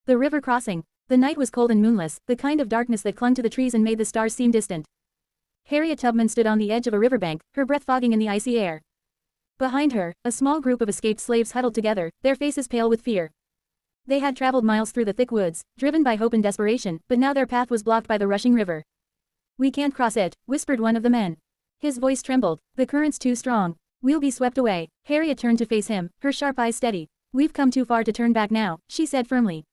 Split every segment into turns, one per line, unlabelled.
The river crossing. The night was cold and moonless, the kind of darkness that clung to the trees and made the stars seem distant. Harriet Tubman stood on the edge of a riverbank, her breath fogging in the icy air. Behind her, a small group of escaped slaves huddled together, their faces pale with fear. They had traveled miles through the thick woods, driven by hope and desperation, but now their path was blocked by the rushing river. "We can't cross it," whispered one of the men. His voice trembled. "The current's too strong. We'll be swept away." Harriet turned to face him, her sharp eyes steady. "We've come too far to turn back now," she said firmly.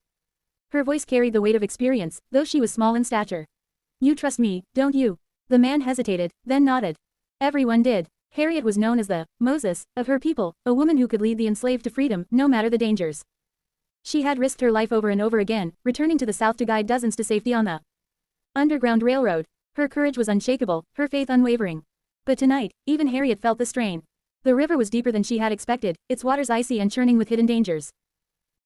Her voice carried the weight of experience, though she was small in stature. "You trust me, don't you?" The man hesitated, then nodded. Everyone did. Harriet was known as the Moses of her people, a woman who could lead the enslaved to freedom, no matter the dangers. She had risked her life over and over again, returning to the South to guide dozens to safety on the Underground Railroad. Her courage was unshakable, her faith unwavering. But tonight, even Harriet felt the strain. The river was deeper than she had expected, its waters icy and churning with hidden dangers.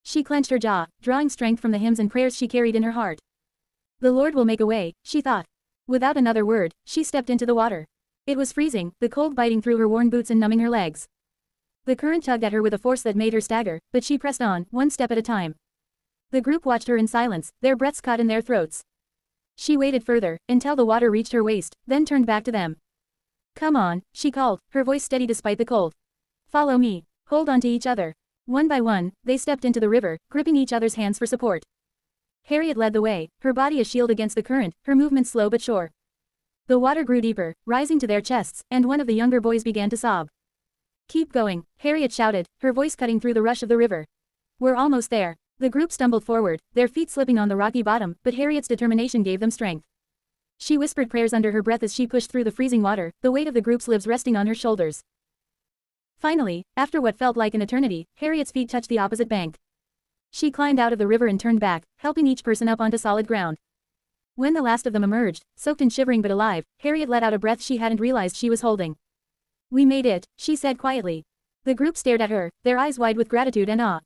She clenched her jaw, drawing strength from the hymns and prayers she carried in her heart. "The Lord will make a way," she thought. Without another word, she stepped into the water. It was freezing, the cold biting through her worn boots and numbing her legs. The current tugged at her with a force that made her stagger, but she pressed on, one step at a time. The group watched her in silence, their breaths caught in their throats. She waded further, until the water reached her waist, then turned back to them. "Come on," she called, her voice steady despite the cold. "Follow me. Hold on to each other." One by one, they stepped into the river, gripping each other's hands for support. Harriet led the way, her body a shield against the current, her movements slow but sure. The water grew deeper, rising to their chests, and one of the younger boys began to sob. "Keep going," Harriet shouted, her voice cutting through the rush of the river. "We're almost there." The group stumbled forward, their feet slipping on the rocky bottom, but Harriet's determination gave them strength. She whispered prayers under her breath as she pushed through the freezing water, the weight of the group's lives resting on her shoulders. Finally, after what felt like an eternity, Harriet's feet touched the opposite bank. She climbed out of the river and turned back, helping each person up onto solid ground. When the last of them emerged, soaked and shivering but alive, Harriet let out a breath she hadn't realized she was holding. "We made it," she said quietly. The group stared at her, their eyes wide with gratitude and awe.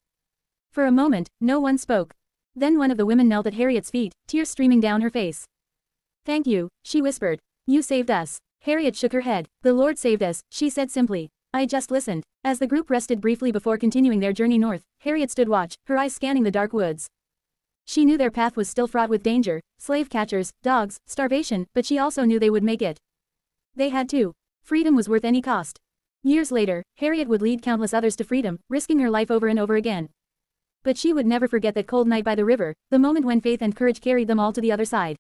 For a moment, no one spoke. Then one of the women knelt at Harriet's feet, tears streaming down her face. "Thank you," she whispered. "You saved us." Harriet shook her head. "The Lord saved us," she said simply. "I just listened." As the group rested briefly before continuing their journey north, Harriet stood watch, her eyes scanning the dark woods. She knew their path was still fraught with danger, slave catchers, dogs, starvation, but she also knew they would make it. They had to. Freedom was worth any cost. Years later, Harriet would lead countless others to freedom, risking her life over and over again. But she would never forget that cold night by the river, the moment when faith and courage carried them all to the other side.